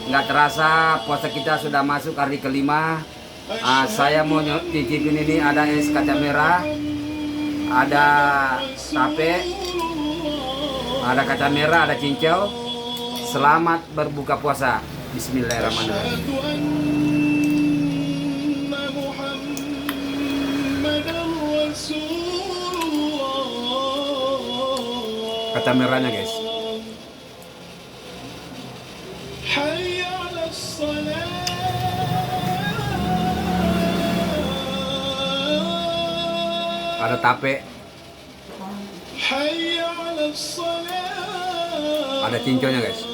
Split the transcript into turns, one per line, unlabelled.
nggak terasa puasa kita sudah masuk hari kelima. Saya mau cicipin ini, ada es kacang merah, ada tape, ada kacang merah, ada cincau. Selamat berbuka puasa. Bismillahirrahmanirrahim. Kacang merahnya guys. Ada tape, ada cinconya guys.